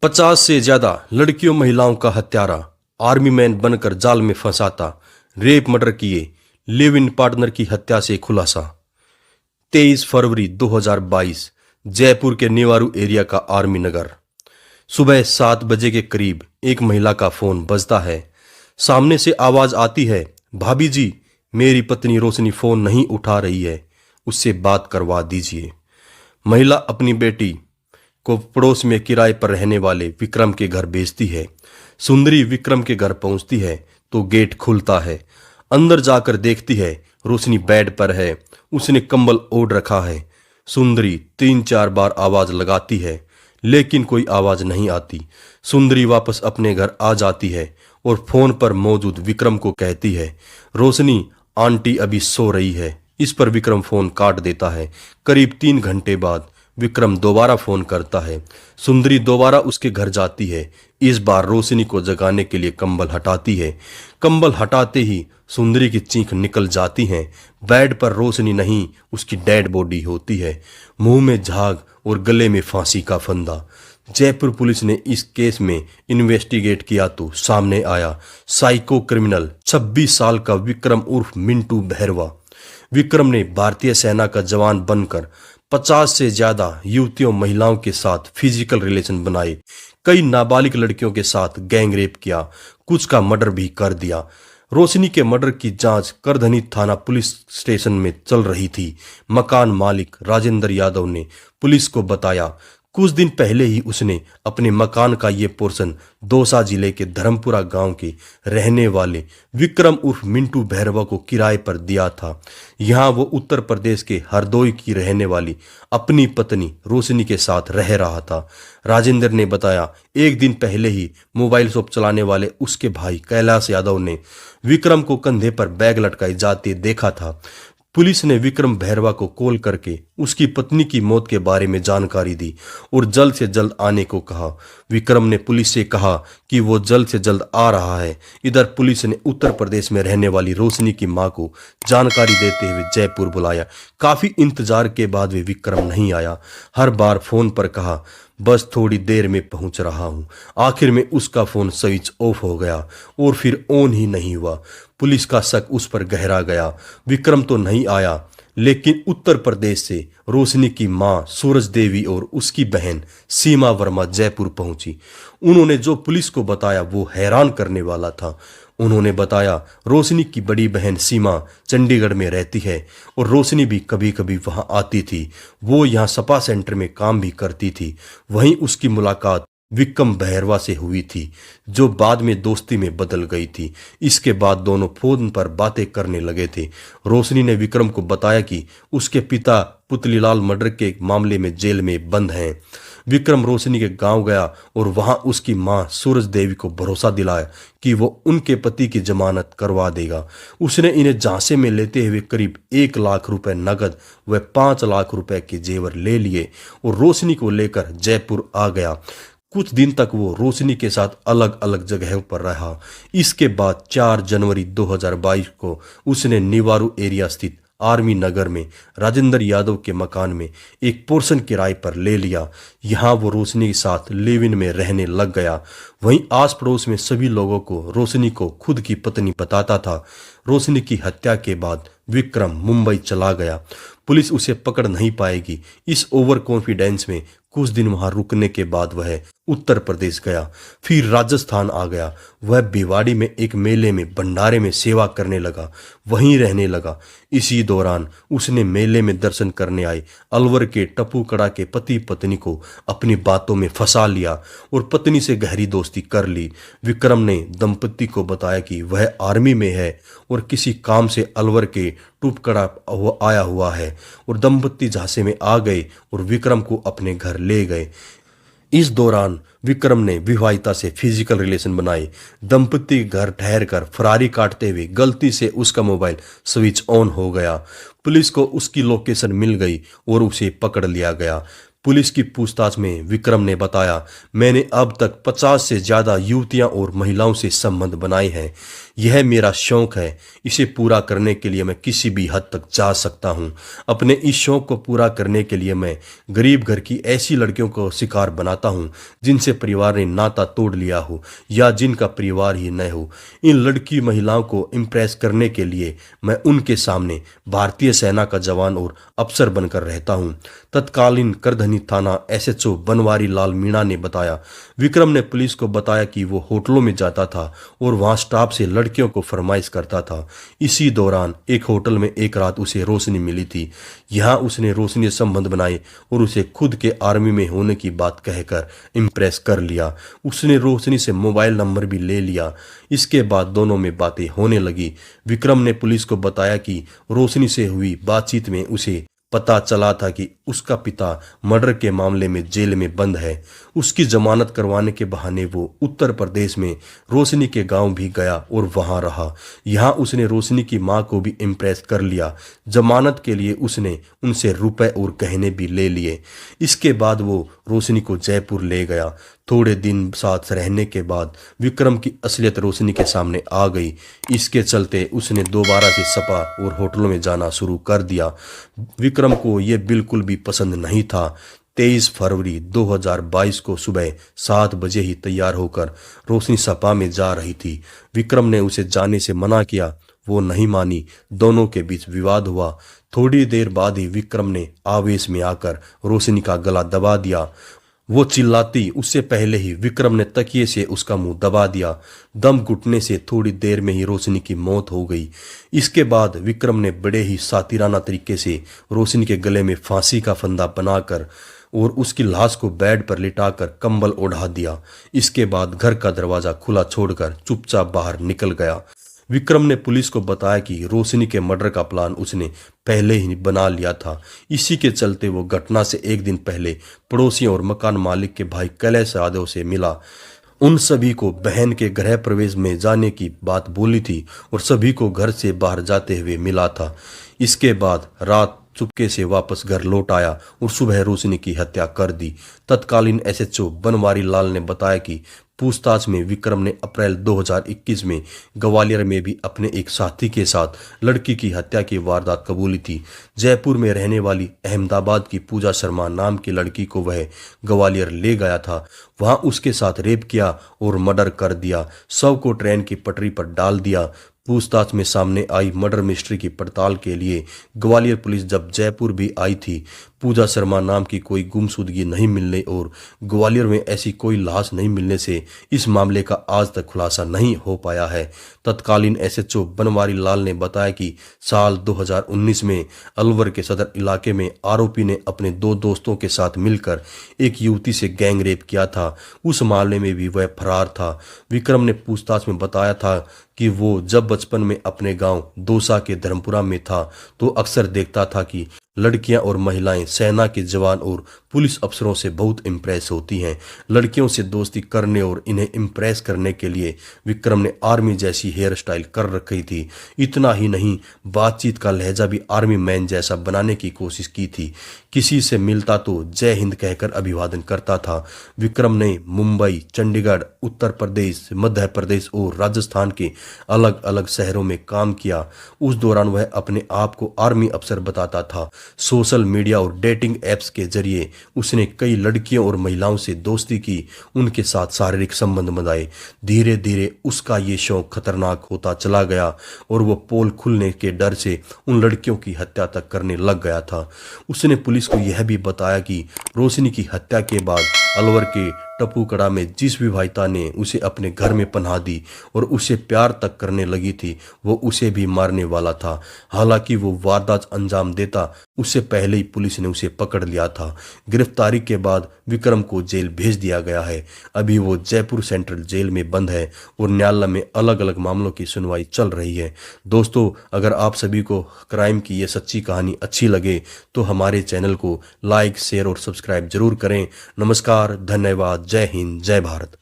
50 से ज्यादा लड़कियों महिलाओं का हत्यारा, आर्मी मैन बनकर जाल में फंसाता, रेप मर्डर किए, लिव इन पार्टनर की हत्या से खुलासा। 23 फरवरी 2022 जयपुर के नेवारू एरिया का आर्मी नगर। सुबह 7 बजे के करीब एक महिला का फोन बजता है। सामने से आवाज आती है, भाभी जी, मेरी पत्नी रोशनी फोन नहीं उठा रही है, उससे बात करवा दीजिए। महिला अपनी बेटी को पड़ोस में किराए पर रहने वाले विक्रम के घर भेजती है। सुंदरी विक्रम के घर पहुंचती है तो गेट खुलता है। अंदर जाकर देखती है रोशनी बेड पर है, उसने कंबल ओढ़ रखा है। सुंदरी 3-4 बार आवाज लगाती है लेकिन कोई आवाज नहीं आती। सुंदरी वापस अपने घर आ जाती है और फोन पर मौजूद विक्रम को कहती है, रोशनी आंटी अभी सो रही है। इस पर विक्रम फोन काट देता है। करीब 3 घंटे बाद विक्रम दोबारा फोन करता है। सुंदरी दोबारा उसके घर जाती है। इस बार रोशनी को जगाने के लिए कंबल हटाती है। कंबल हटाते ही सुंदरी की चीख निकल जाती है। बेड पर रोशनी नहीं, उसकी डेड बॉडी होती है, मुंह में झाग और गले में फांसी का फंदा। जयपुर पुलिस ने इस केस में इन्वेस्टिगेट किया तो सामने आया साइको क्रिमिनल 26 साल का विक्रम उर्फ मिंटू बहरवा। विक्रम ने भारतीय सेना का जवान बनकर 50 से ज्यादा युवतियों महिलाओं के साथ फिजिकल रिलेशन बनाए, कई नाबालिग लड़कियों के साथ गैंग रेप किया, कुछ का मर्डर भी कर दिया। रोशनी के मर्डर की जांच करधनी थाना पुलिस स्टेशन में चल रही थी। मकान मालिक राजेंद्र यादव ने पुलिस को बताया कुछ दिन पहले ही उसने अपने मकान का ये पोर्शन दौसा जिले के धर्मपुरा गांव के रहने वाले विक्रम उर्फ मिंटू बहरवा को किराए पर दिया था। यहाँ वो उत्तर प्रदेश के हरदोई की रहने वाली अपनी पत्नी रोशनी के साथ रह रहा था। राजेंद्र ने बताया एक दिन पहले ही मोबाइल शॉप चलाने वाले उसके भाई कैलाश यादव ने विक्रम को कंधे पर बैग लटकाए जाते देखा था। पुलिस ने विक्रम बहरवा को कॉल करके उसकी पत्नी की मौत के बारे में जानकारी दी और जल्द से जल्द आने को कहा। विक्रम ने पुलिस से कहा कि वो जल्द से जल्द आ रहा है। इधर पुलिस ने उत्तर प्रदेश में रहने वाली रोशनी की मां को जानकारी देते हुए जयपुर बुलाया। काफी इंतजार के बाद भी विक्रम नहीं आया। हर बार फोन पर कहा बस थोड़ी देर में पहुंच रहा हूं। आखिर में उसका फोन स्विच ऑफ हो गया और फिर ऑन ही नहीं हुआ। पुलिस का शक उस पर गहरा गया। विक्रम तो नहीं आया, लेकिन उत्तर प्रदेश से रोशनी की मां सूरज देवी और उसकी बहन सीमा वर्मा जयपुर पहुंची। उन्होंने जो पुलिस को बताया वो हैरान करने वाला था। उन्होंने बताया रोशनी की बड़ी बहन सीमा चंडीगढ़ में रहती है और रोशनी भी कभी कभी वहां आती थी। वो यहाँ सपा सेंटर में काम भी करती थी। वहीं उसकी मुलाकात विक्रम बहरवा से हुई थी, जो बाद में दोस्ती में बदल गई थी। इसके बाद दोनों फोन पर बातें करने लगे थे। रोशनी ने विक्रम को बताया कि उसके पिता पुतलीलाल मर्डर के मामले में जेल में बंद हैं। विक्रम रोशनी के गांव गया और वहां उसकी मां सूरज देवी को भरोसा दिलाया कि वो उनके पति की जमानत करवा देगा। उसने इन्हें झांसे में लेते हुए करीब 1 लाख रुपए नगद व 5 लाख रुपए के जेवर ले लिए और रोशनी को लेकर जयपुर आ गया। कुछ दिन तक वो रोशनी के साथ अलग अलग जगहों पर रहा। इसके बाद 4 जनवरी 2022 को उसने निवारू एरिया स्थित आर्मी नगर में राजेंद्र यादव के मकान में एक पोर्शन किराए पर ले लिया। यहाँ वो रोशनी के साथ लिव इन में रहने लग गया। वहीं आस पड़ोस में सभी लोगों को रोशनी को खुद की पत्नी बताता था। रोशनी की हत्या के बाद विक्रम मुंबई चला गया। पुलिस उसे पकड़ नहीं पाएगी। इस ओवर कॉन्फिडेंस में कुछ दिन वहां रुकने के बाद वह उत्तर प्रदेश गया, फिर राजस्थान आ गया। वह भिवाड़ी में एक मेले में भंडारे में सेवा करने लगा, वहीं रहने लगा। इसी दौरान उसने मेले में दर्शन करने आए अलवर के टप्पू कड़ा के पति पत्नी को अपनी बातों में फंसा लिया और पत्नी से गहरी दोस्ती कर ली। विक्रम ने दंपति को बताया कि वह आर्मी में है और किसी काम से अलवर के टुपकड़ा आया हुआ है और दंपति झांसे में आ गए और विक्रम को अपने घर ले गए। इस दौरान विक्रम ने विवाहिता से फिजिकल रिलेशन बनाए। दंपति के घर ठहर कर फरारी काटते हुए गलती से उसका मोबाइल स्विच ऑन हो गया। पुलिस को उसकी लोकेशन मिल गई और उसे पकड़ लिया गया। पुलिस की पूछताछ में विक्रम ने बताया, मैंने अब तक 50 से ज्यादा युवतियां और महिलाओं से संबंध बनाए हैं। यह मेरा शौक है, इसे पूरा करने के लिए मैं किसी भी हद तक जा सकता हूँ। अपने इस शौक को पूरा करने के लिए मैं गरीब घर की ऐसी लड़कियों को शिकार बनाता हूँ जिनसे परिवार ने नाता तोड़ लिया हो या जिनका परिवार ही न हो। इन लड़की महिलाओं को इम्प्रेस करने के लिए मैं उनके सामने भारतीय सेना का जवान और अफसर बनकर रहता हूँ। तत्कालीन करधनी थाना एसएचओ बनवारी लाल मीणा ने बताया, विक्रम ने पुलिस को बताया कि वो होटलों में जाता था और वहां स्टाफ से लड़कियों को फरमाइश करता था। इसी दौरान एक होटल में एक रात उसे रोशनी मिली थी। यहाँ उसने रोशनी से संबंध बनाए और उसे खुद के आर्मी में होने की बात कहकर इम्प्रेस कर लिया। उसने रोशनी से मोबाइल नंबर भी ले लिया। इसके बाद दोनों में बातें होने लगी। विक्रम ने पुलिस को बताया कि रोशनी से हुई बातचीत में उसे पता चला था कि उसका पिता मर्डर के मामले में जेल में बंद है। उसकी जमानत करवाने के बहाने वो उत्तर प्रदेश में रोशनी के गांव भी गया और वहां रहा। यहाँ उसने रोशनी की मां को भी इम्प्रेस कर लिया। जमानत के लिए उसने उनसे रुपए और गहने भी ले लिए। इसके बाद वो रोशनी को जयपुर ले गया। थोड़े दिन साथ रहने के बाद विक्रम की असलियत रोशनी के सामने आ गई। इसके चलते उसने दोबारा से सपा और होटलों में जाना शुरू कर दिया। विक्रम को यह बिल्कुल भी पसंद नहीं था। 23 फरवरी 2022 को सुबह 7 बजे ही तैयार होकर रोशनी सपा में जा रही थी। विक्रम ने उसे जाने से मना किया, वो नहीं मानी। दोनों के बीच विवाद हुआ। थोड़ी देर बाद ही विक्रम ने आवेश में आकर रोशनी का गला दबा दिया। वो चिल्लाती उससे पहले ही विक्रम ने तकिए से उसका मुंह दबा दिया। दम घुटने से थोड़ी देर में ही रोशनी की मौत हो गई। इसके बाद विक्रम ने बड़े ही सातिराना तरीके से रोशनी के गले में फांसी का फंदा बनाकर और उसकी लाश को बेड पर लिटाकर कंबल ओढ़ा दिया। इसके बाद घर का दरवाजा खुला छोड़कर चुपचाप बाहर निकल गया। विक्रम ने पुलिस को बताया कि रोशनी के मर्डर का प्लान उसने पहले ही बना लिया था। इसी के चलते वो घटना से एक दिन पहले पड़ोसियों और मकान मालिक के भाई कैलाश यादव से मिला। उन सभी को बहन के गृह प्रवेश में जाने की बात बोली थी और सभी को घर से बाहर जाते हुए मिला था। इसके बाद रात चुपके से वापस घर लौट आया और सुबह रोशनी की हत्या कर दी। तत्कालीन एसएचओ बनवारी लाल ने बताया कि पूछताछ में विक्रम ने अप्रैल 2021 में ग्वालियर में भी अपने एक साथी के साथ लड़की की हत्या की वारदात कबूली थी। जयपुर में रहने वाली अहमदाबाद की पूजा शर्मा नाम की लड़की को वह ग्वालियर ले गया था। वहां उसके साथ रेप किया और मर्डर कर दिया। शव को ट्रेन की पटरी पर डाल दिया। पूछताछ में सामने आई मर्डर मिस्ट्री की पड़ताल के लिए ग्वालियर पुलिस जब जयपुर भी आई थी, पूजा शर्मा नाम की कोई गुमशुदगी नहीं मिलने और ग्वालियर में ऐसी कोई लाश नहीं मिलने से इस मामले का आज तक खुलासा नहीं हो पाया है। तत्कालीन एसएचओ बनवारी लाल ने बताया कि साल 2019 में अलवर के सदर इलाके में आरोपी ने अपने 2 दोस्तों के साथ मिलकर एक युवती से गैंग रेप किया था। उस मामले में भी वह फरार था। विक्रम ने पूछताछ में बताया था कि वो जब बचपन में अपने गांव दौसा के धर्मपुरा में था तो अक्सर देखता था कि लड़कियां और महिलाएं सेना के जवान और पुलिस अफसरों से बहुत इम्प्रेस होती हैं। लड़कियों से दोस्ती करने और इन्हें इम्प्रेस करने के लिए विक्रम ने आर्मी जैसी हेयर स्टाइल कर रखी थी। इतना ही नहीं, बातचीत का लहजा भी आर्मी मैन जैसा बनाने की कोशिश की थी। किसी से मिलता तो जय हिंद कहकर अभिवादन करता था। विक्रम ने मुंबई, चंडीगढ़, उत्तर प्रदेश, मध्य प्रदेश और राजस्थान के अलग अलग शहरों में काम किया। उस दौरान वह अपने आप को आर्मी अफसर बताता था। सोशल मीडिया और डेटिंग एप्स के जरिए उसने कई लड़कियों और महिलाओं से दोस्ती की, उनके साथ शारीरिक संबंध बनाए। धीरे धीरे उसका ये शौक खतरनाक होता चला गया और वो पोल खुलने के डर से उन लड़कियों की हत्या तक करने लग गया था। उसने पुलिस को यह भी बताया कि रोशनी की हत्या के बाद अलवर के टपूकड़ा में जिस विवाहिता ने उसे अपने घर में पनाह दी और उसे प्यार तक करने लगी थी, वो उसे भी मारने वाला था। हालांकि वो वारदात अंजाम देता उससे पहले ही पुलिस ने उसे पकड़ लिया था। गिरफ्तारी के बाद विक्रम को जेल भेज दिया गया है। अभी वो जयपुर सेंट्रल जेल में बंद है और न्यायालय में अलग अलग मामलों की सुनवाई चल रही है। दोस्तों, अगर आप सभी को क्राइम की ये सच्ची कहानी अच्छी लगे तो हमारे चैनल को लाइक, शेयर और सब्सक्राइब जरूर करें। नमस्कार, धन्यवाद, जय हिंद, जय भारत।